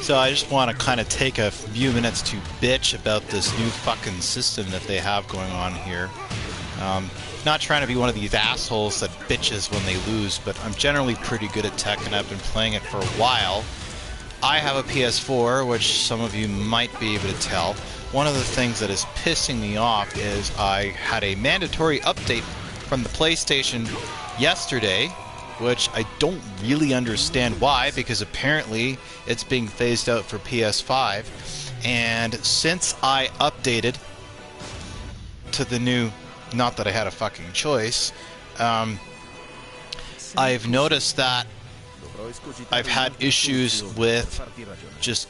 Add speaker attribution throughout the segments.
Speaker 1: So I just want to kind of take a few minutes to bitch about this new fucking system that they have going on here. Not trying to be one of these assholes that bitches when they lose, but I'm generally pretty good at Tekken. I've been playing it for a while. I have a PS4, which some of you might be able to tell. One of the things that is pissing me off is I had a mandatory update from the PlayStation yesterday, which I don't really understand why, because apparently it's being phased out for PS5. And since I updated to the new, not that I had a fucking choice, I've noticed that I've had issues with just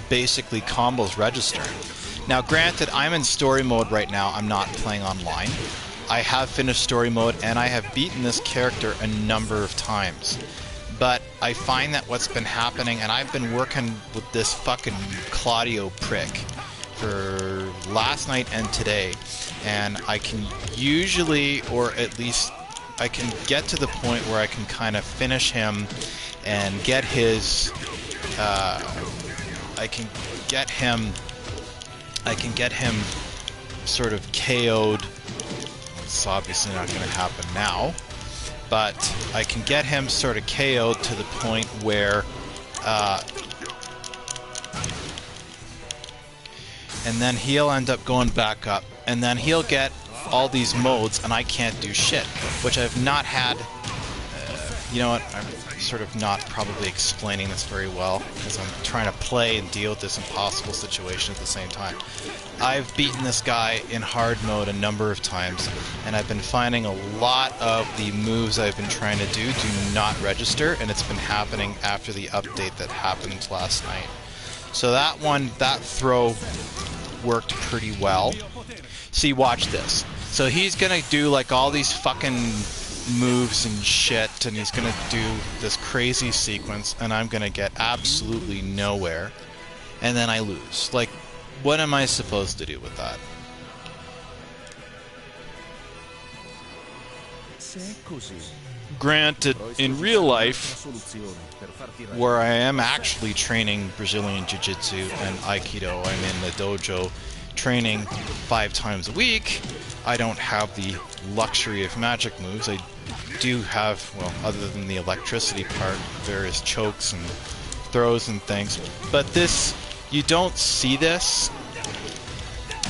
Speaker 1: basically combos registering. Now granted, I'm in story mode right now, I'm not playing online. I have finished story mode and I have beaten this character a number of times. But I find that what's been happening, and I've been working with this fucking Claudio prick for last night and today, and I can usually, or at least I can get to the point where I can kind of finish him and get his, I can get him sort of KO'd. It's obviously not going to happen now, but I can get him sort of KO'd to the point where, and then he'll end up going back up, and then he'll get all these modes, and I can't do shit, which I've not had. You know what? I'm sort of not probably explaining this very well, because I'm trying to play and deal with this impossible situation at the same time. I've beaten this guy in hard mode a number of times, and I've been finding a lot of the moves I've been trying to do not register, and it's been happening after the update that happened last night. So that throw worked pretty well. See, watch this. So he's gonna do like all these fucking moves and shit, and he's gonna do this crazy sequence, and I'm gonna get absolutely nowhere, and then I lose. Like, what am I supposed to do with that? Granted, in real life, where I am actually training Brazilian Jiu-Jitsu and Aikido, I'm in the dojo training 5 times a week. I don't have the luxury of magic moves. I do have, well, other than the electricity part, various chokes and throws and things. But this, you don't see this.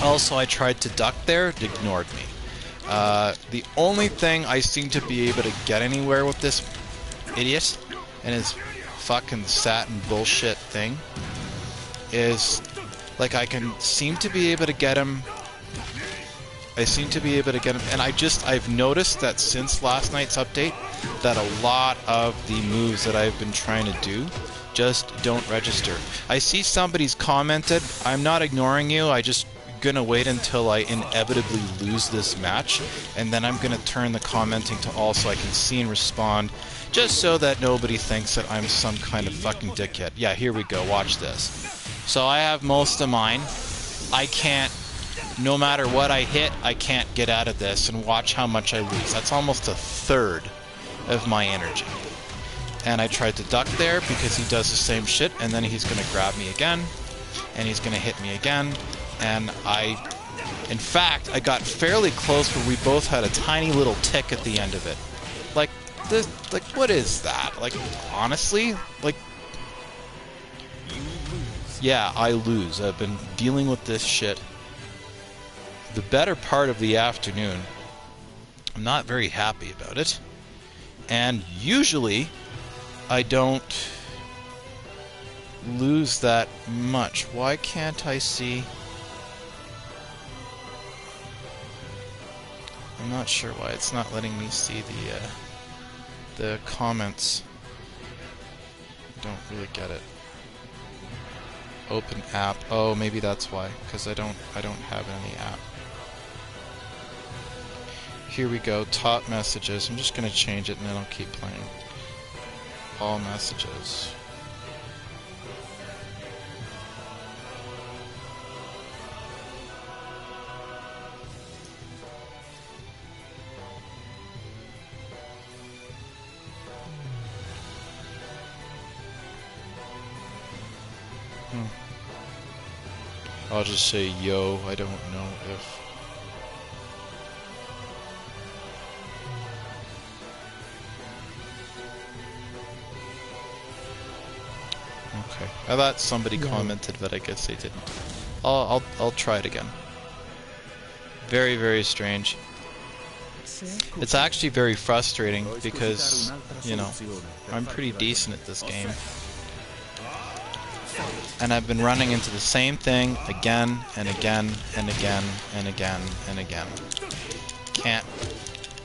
Speaker 1: Also, I tried to duck there, it ignored me. The only thing I seem to be able to get anywhere with this idiot and his fucking satin bullshit thing is, like, I can seem to be able to get him. And I've noticed that since last night's update that a lot of the moves that I've been trying to do just don't register. I see somebody's commented, I'm not ignoring you, I just gonna wait until I inevitably lose this match, and then I'm gonna turn the commenting to all so I can see and respond, just so that nobody thinks that I'm some kind of fucking dickhead. Yeah, here we go, watch this. So I have most of mine. I can't, no matter what I hit, I can't get out of this, and watch how much I lose. That's almost a third of my energy. And I tried to duck there because he does the same shit, and then he's gonna grab me again, and he's gonna hit me again, and in fact, I got fairly close where we both had a tiny little tick at the end of it. Like, this, like, what is that? Like, honestly? Like, yeah, I lose. I've been dealing with this shit the better part of the afternoon. I'm not very happy about it. And usually, I don't lose that much. Why can't I see? I'm not sure why it's not letting me see the comments. Don't really get it. Open app. Oh, maybe that's why, because I don't have any app. Here we go. Top messages. I'm just gonna change it and then I'll keep playing. All messages. I'll just say yo. I don't know if... Okay. I thought somebody commented, but I guess they didn't. I'll try it again. Very, very strange. It's actually very frustrating because, you know, I'm pretty decent at this game. And I've been running into the same thing again and again and again and again and again. Can't.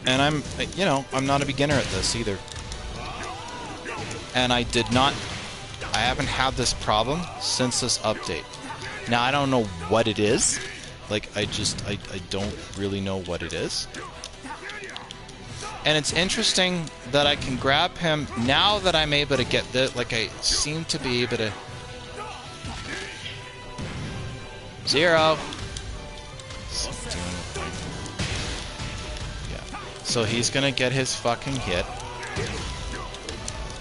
Speaker 1: And I'm, you know, I'm not a beginner at this either. And I haven't had this problem since this update. Now, I don't know what it is. Like, I don't really know what it is. And it's interesting that I can grab him now that I'm able to get the, like, I seem to be able to... Zero. Yeah. So he's gonna get his fucking hit.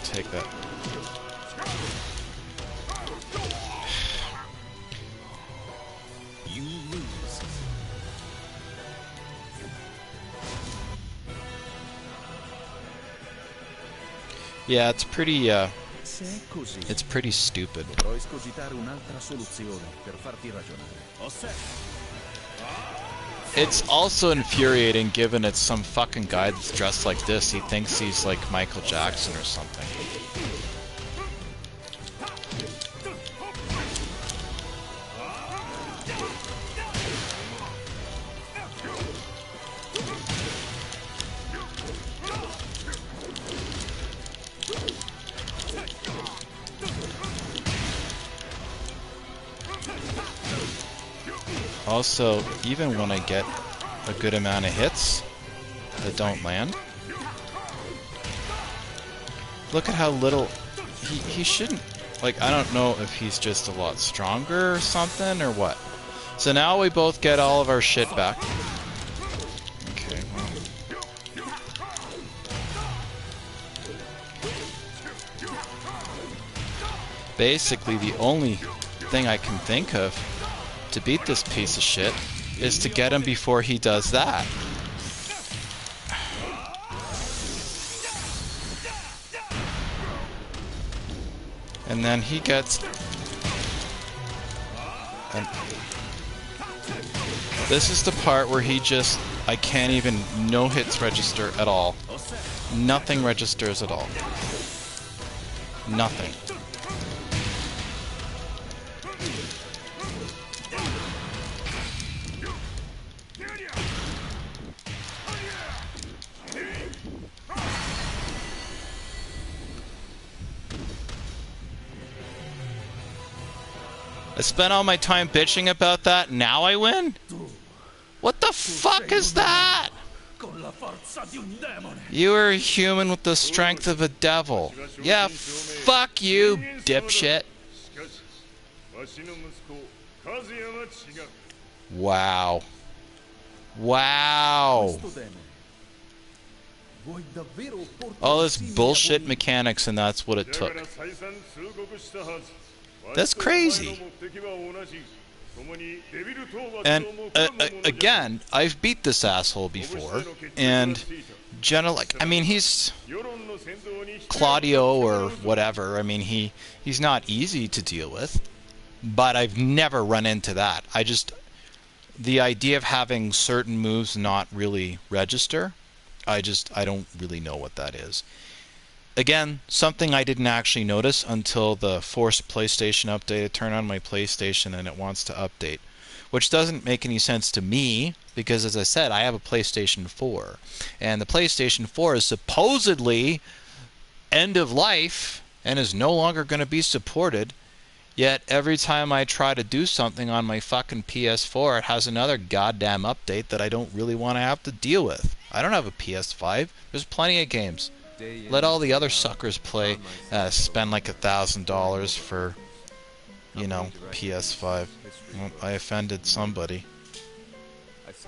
Speaker 1: Take that.
Speaker 2: You lose.
Speaker 1: Yeah, it's pretty stupid. It's also infuriating given it's some fucking guy that's dressed like this. He thinks he's like Michael Jackson or something. Also, even when I get a good amount of hits that don't land, look at how little he shouldn't, like, I don't know if he's just a lot stronger or something or what. So now we both get all of our shit back. Okay, well. Basically, the only thing I can think of to beat this piece of shit is to get him before he does that. And then he gets... And this is the part where he just... I can't even... No hits register at all. Nothing registers at all. Nothing. I spent all my time bitching about that, now I win? What the fuck is that? You are a human with the strength of a devil. Yeah, fuck you, dipshit. Wow. Wow. All this bullshit mechanics and that's what it took. That's crazy. And again, I've beat this asshole before, and like, I mean, he's Claudio or whatever. I mean, he's not easy to deal with, but I've never run into that. The idea of having certain moves not really register, I don't really know what that is. Again, something I didn't actually notice until the forced PlayStation update. I turn on my PlayStation and it wants to update, which doesn't make any sense to me because, as I said, I have a PlayStation 4. And the PlayStation 4 is supposedly end of life and is no longer going to be supported. Yet every time I try to do something on my fucking PS4, it has another goddamn update that I don't really want to have to deal with. I don't have a PS5. There's plenty of games. Let all the other suckers play, spend like $1,000 for, you know, PS5. Well, I offended somebody.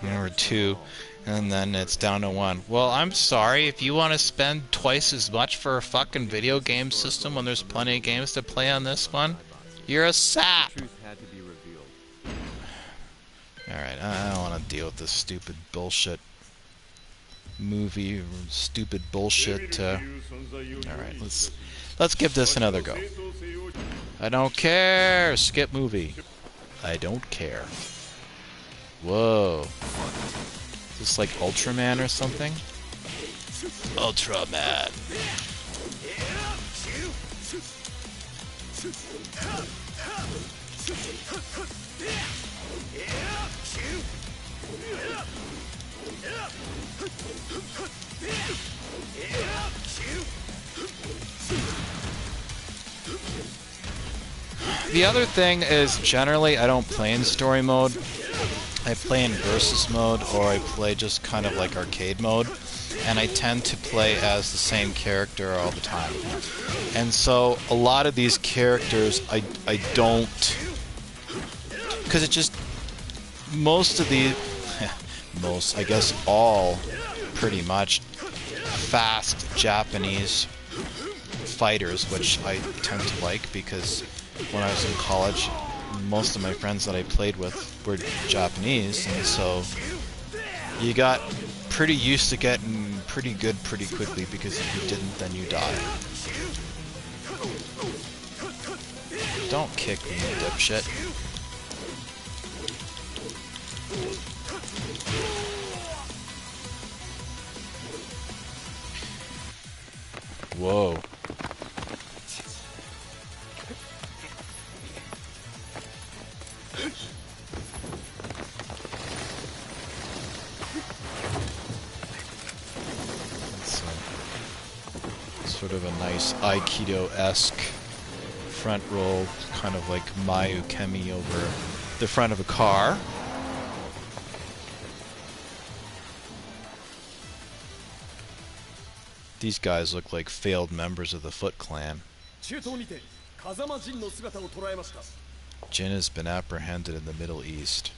Speaker 1: Or two, and then it's down to one. Well, I'm sorry, if you want to spend twice as much for a fucking video game system when there's plenty of games to play on this one, you're a sap. Alright, I don't want to deal with this stupid bullshit movie, stupid bullshit. Alright, let's give this another go. I don't care! Skip movie. I don't care. Whoa. Is this like Ultraman or something? Ultraman. The other thing is, generally, I don't play in story mode. I play in versus mode, or I play just kind of like arcade mode. And I tend to play as the same character all the time. And so, a lot of these characters, I don't... Because it just... Most of the... most, I guess all, pretty much, fast Japanese fighters, which I tend to like, because when I was in college, most of my friends that I played with were Japanese, and so you got pretty used to getting pretty good pretty quickly, because if you didn't, then you die. Don't kick me, dipshit. Whoa. Sort of a nice Aikido-esque front roll, kind of like Mayu Kemi over the front of a car. These guys look like failed members of the Foot Clan. Jin has been apprehended in the Middle East.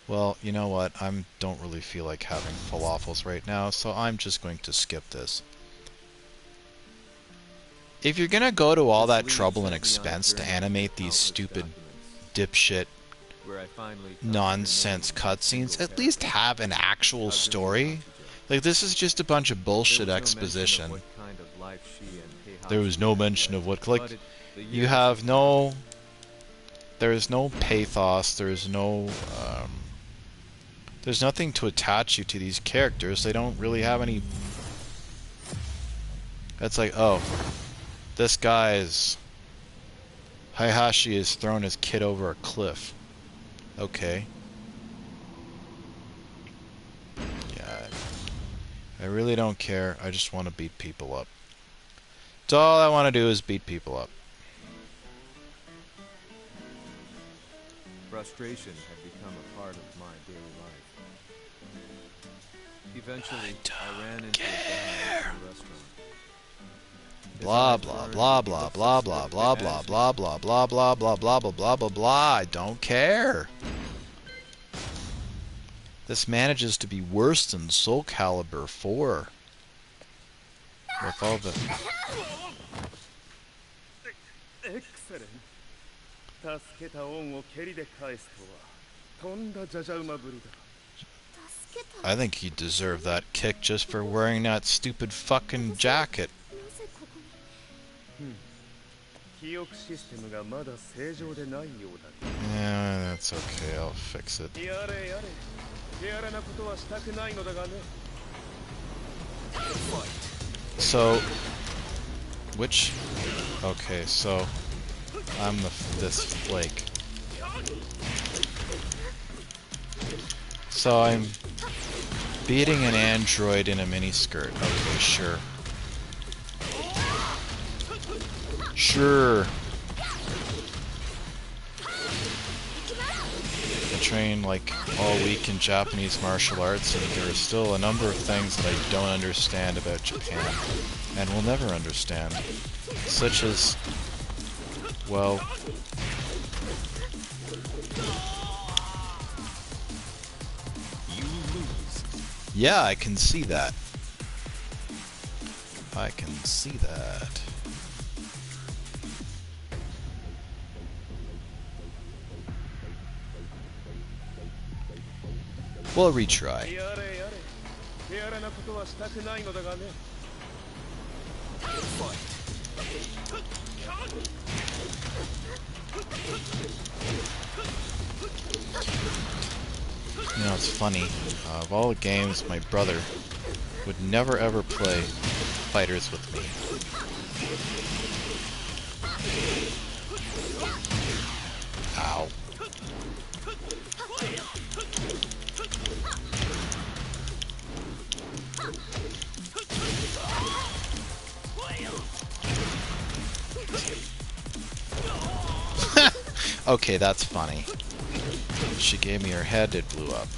Speaker 1: Well, you know what? I don't really feel like having falafels right now, so I'm just going to skip this. If you're gonna go to all that trouble and expense to animate these stupid dipshit nonsense cutscenes, at least have an actual story. Like, this is just a bunch of bullshit exposition. There was no mention of what, like, you have no... There's no pathos, there's no... there's nothing to attach you to these characters. They don't really have any... It's like, oh, this guy's... Heihachi has thrown his kid over a cliff. Okay. Yeah, I really don't care. I just want to beat people up. That's all I want to do is beat people up.
Speaker 2: Frustration had become a part of my daily life. Eventually, I ran into a guy at the restaurant.
Speaker 1: Blah blah blah blah blah blah blah blah blah blah blah blah blah blah blah blah blah blah. I don't care. This manages to be worse than Soul Calibur 4. With all the...
Speaker 3: Excellent.
Speaker 1: I think he deserved that kick just for wearing that stupid fucking jacket.
Speaker 3: Yeah,
Speaker 1: that's okay, I'll fix it. So, which... Okay, so... I'm this flake. So I'm beating an android in a miniskirt. Okay, sure. Sure. I train like all week in Japanese martial arts, and there are still a number of things that I don't understand about Japan, and will never understand. Such as, well... Yeah, I can see that. I can see that. We'll retry.
Speaker 3: やれやれ手荒なことはしたくないのだがね
Speaker 1: You know, it's funny. Of all the games, my brother would never ever play fighters with me. Ow. Okay, that's funny. She gave me her head, it blew up.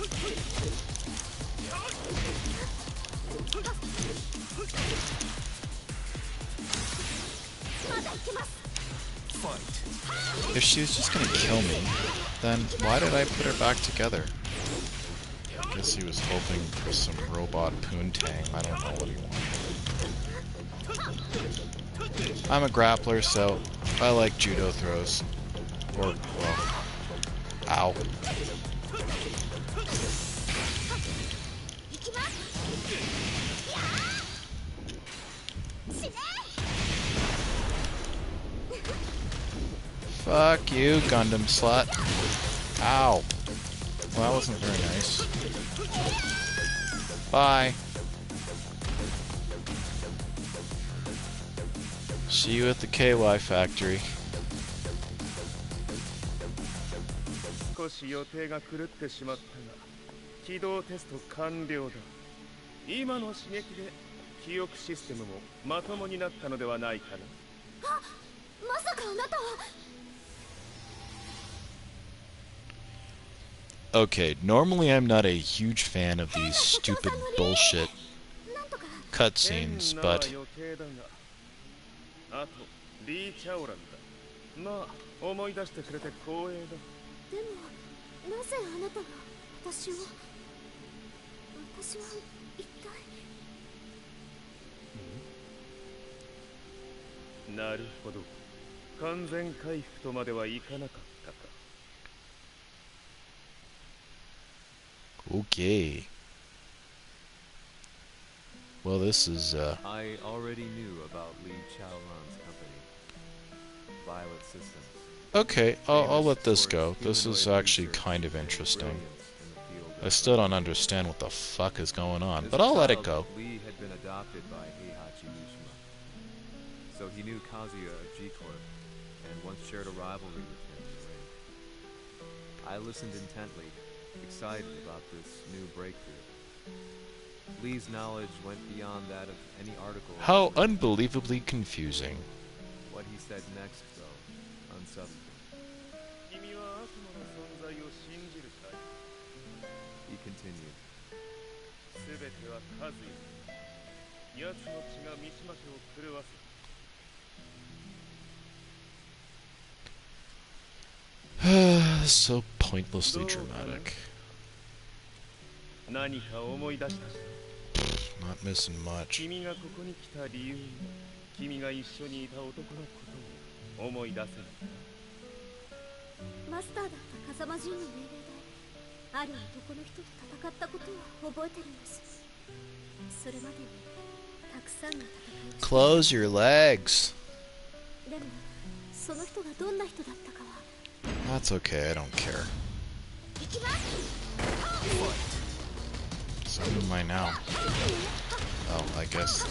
Speaker 1: If she was just gonna kill me, then why did I put her back together? I guess he was hoping for some robot poontang. I don't know what he wanted. I'm a grappler, so I like judo throws. Or, well, ow. Fuck you, Gundam slut. Ow. Well, that wasn't very nice. Bye. See you at the KY factory.
Speaker 3: 少し予定が狂ってしまったが起動テスト完了だ今の刺激で記憶システムもまともになったのではないかなあまさかあなたは
Speaker 1: Okay, normally I'm not a huge fan of these stupid bullshit cutscenes, but
Speaker 3: あとリーチャオランだまあ思い出してくれて光栄だでもなぜあなたが私は一体なるほど完全回復とまではいかなかったか
Speaker 1: Okay. Well, this is,
Speaker 2: I already knew about Li Chaoran's company, Violet Systems.
Speaker 1: Okay, I'll let this go. This is actually kind of interesting. I still don't understand what the fuck is going on, but I'll let it go.
Speaker 2: Li had been adopted by Heihachi Mishima, so he knew Kazuya of G-Corp, and once shared a rivalry with him in the ring. I listened intently, excited about this new breakthrough. Lee's knowledge went beyond that of any article.
Speaker 1: How unbelievably confusing.
Speaker 2: What he said next, though, unsubstantial. He continued.
Speaker 1: So pointlessly dramatic. Not missing much.
Speaker 3: 君がここに来た理由、君が一緒にいた男のことを思い出せない。マスターだった風間陣の命令で、ある男の人と戦ったことを覚えてるんです。それまでにたくさんの戦い。
Speaker 1: Close your legs.
Speaker 3: でも、その人がどんな人だったかは。
Speaker 1: That's okay, I don't care. So who am I now? Oh, I guess.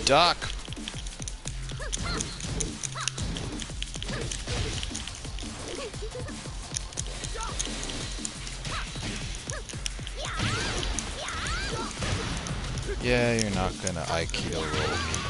Speaker 1: Duck. Yeah, you're not gonna Aikido roll me.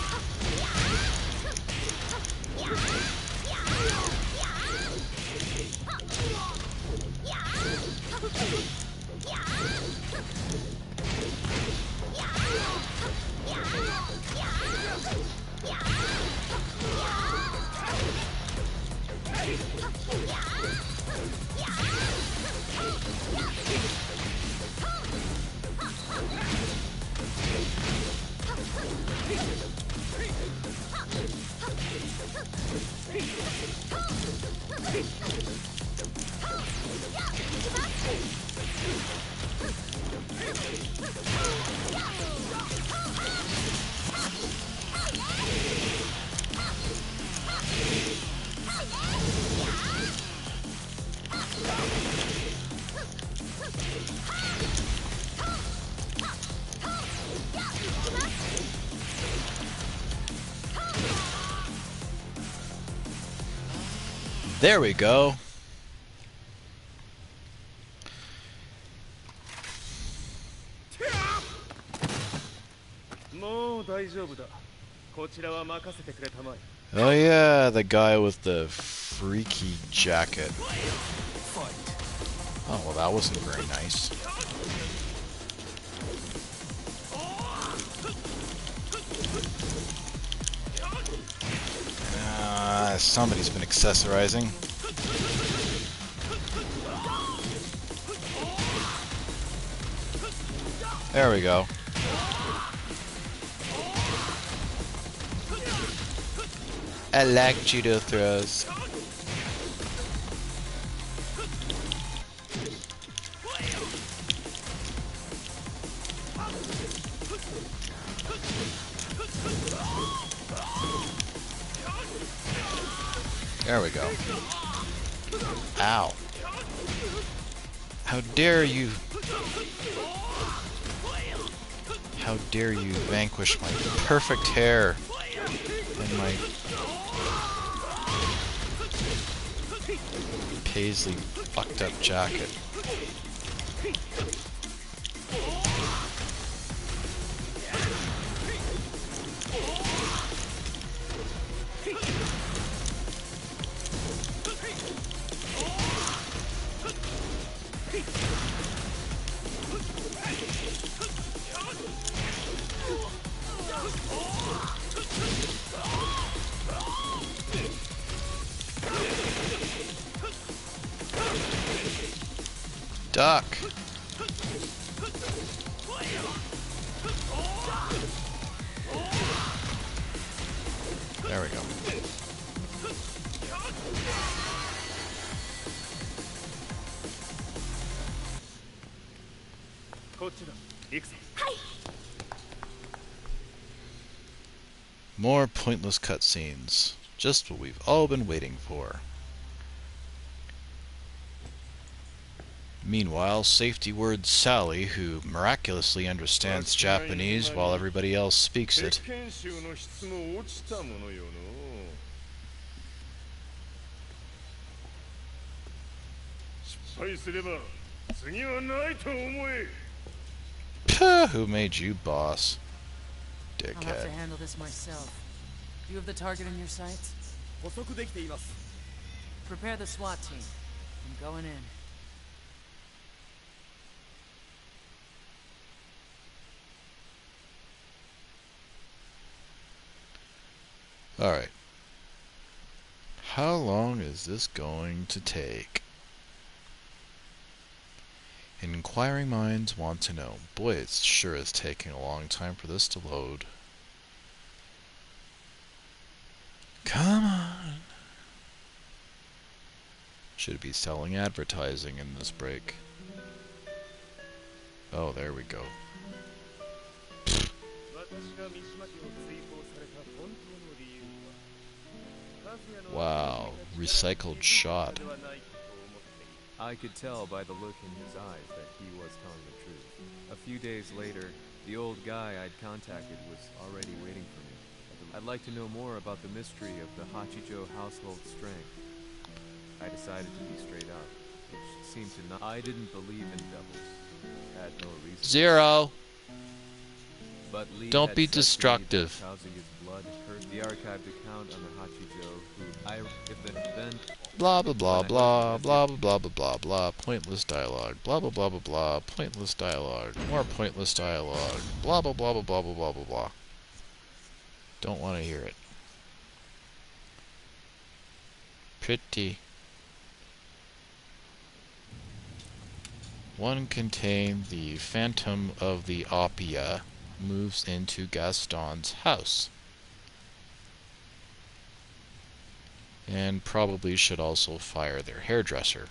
Speaker 1: There we go. Oh yeah, the guy with the freaky jacket. Oh, well that wasn't very nice. Somebody's been accessorizing. There we go. I like judo throws. There we go. Ow. How dare you... How dare you vanquish my perfect hair and my paisley fucked up jacket. Duck. There we go. More pointless cutscenes. Just what we've all been waiting for. Meanwhile, safety word Sally, who miraculously understands Japanese while everybody else speaks it. Puh, who made you boss? Dickhead.
Speaker 4: I'll have to handle this myself. Do you have the target in your sights? Prepare the SWAT team. I'm going in.
Speaker 1: Alright. How long is this going to take? Inquiring minds want to know. Boy, it sure is taking a long time for this to load. Come on. Should be selling advertising in this break. Oh, there we go. Wow, recycled shot.
Speaker 2: I could tell by the look in his eyes that he was telling the truth. A few days later, the old guy I'd contacted was already waiting for me. I'd like to know more about the mystery of the Hachijo household strength. I decided to be straight up, which seemed to not... I didn't believe in devils. Had no reason.
Speaker 1: Zero.
Speaker 2: But Lee
Speaker 1: Don't
Speaker 2: had
Speaker 1: be
Speaker 2: said to me that
Speaker 1: destructive.
Speaker 2: Kazuya's blood hurt the archived account on the Hachijo, who then
Speaker 1: Blah blah blah blah blah blah blah blah blah blah. Pointless dialogue. Blah blah blah blah blah. Pointless dialogue. More pointless dialogue. Blah blah blah blah blah blah blah blah blah. Don't want to hear it. Pretty. One contained the Phantom of the Opera moves into Gaston's house. And probably should also fire their hairdresser.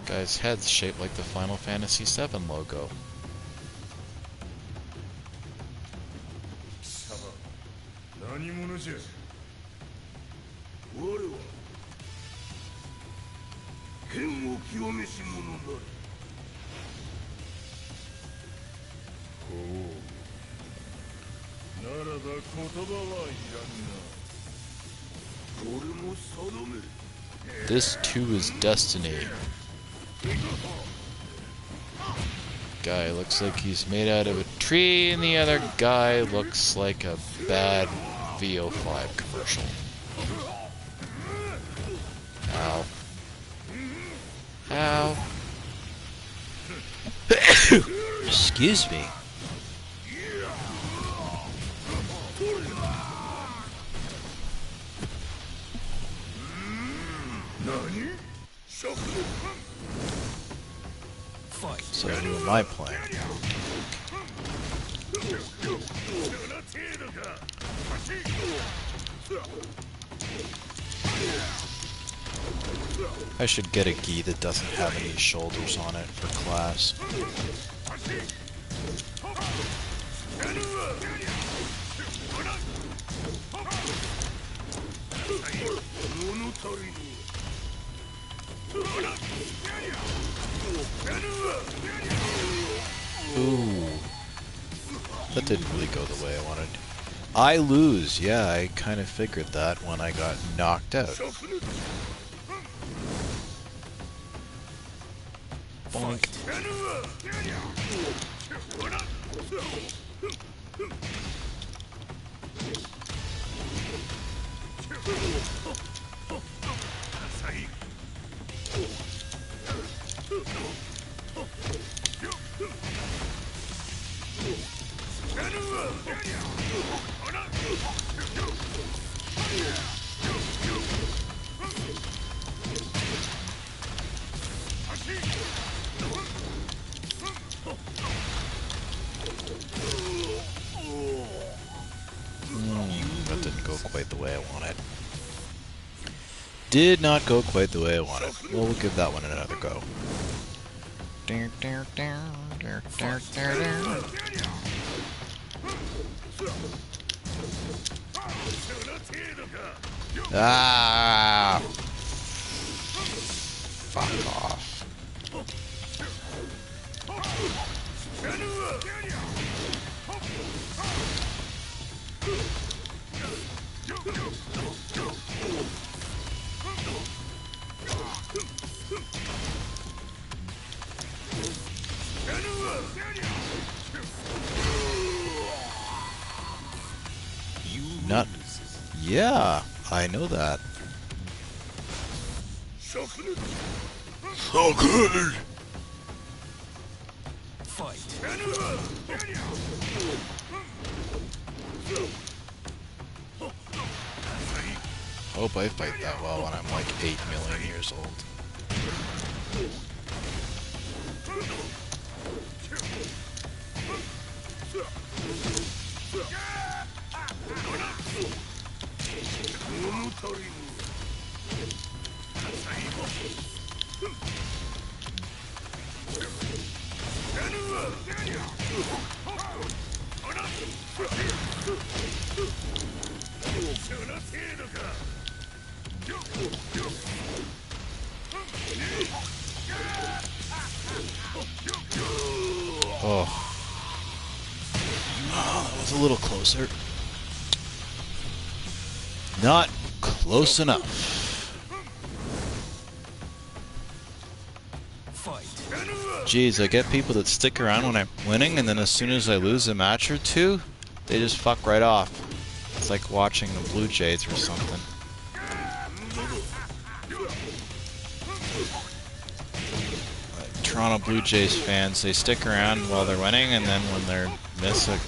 Speaker 1: Guy's head's shaped like the Final Fantasy VII logo.
Speaker 3: 何者じゃ。我は剣を極めし者なり。ほう。ならば言葉はいらんな。俺も定める。
Speaker 1: This too is destiny. Guy looks like he's made out of a tree, and the other guy looks like a bad VO5 commercial. Ow. Ow. Excuse me. So who am I playing? I should get a gi that doesn't have any shoulders on it for class. Ooh. That didn't really go the way I wanted. I lose. Yeah, I kind of figured that when I got knocked out. Boink. That didn't go quite the way I wanted. Did not go quite the way I wanted. Well, we'll give that one another go. Ah! Fuck off. Not. Yeah, I know that. So good.
Speaker 3: Fight.
Speaker 1: Hope I fight that well when I'm like 8 million years old. Oh. That was a little closer. Not close enough. Jeez, I get people that stick around when I'm winning, and then as soon as I lose a match or two, they just fuck right off. It's like watching the Blue Jays or something. Toronto Blue Jays fans, they stick around while they're winning, and then when they miss a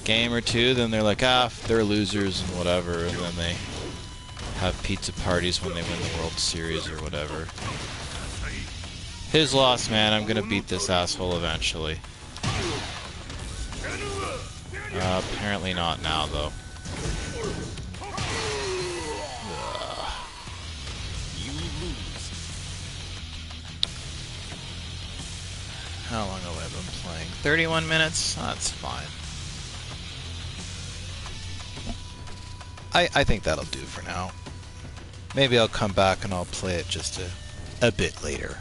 Speaker 1: game or two, then they're like, ah, they're losers and whatever, and then they have pizza parties when they win the World Series or whatever. His loss, man. I'm gonna beat this asshole eventually. Apparently not now, though. How long have I been playing? 31 minutes? That's fine. I think that'll do for now. Maybe I'll come back and I'll play it just a bit later.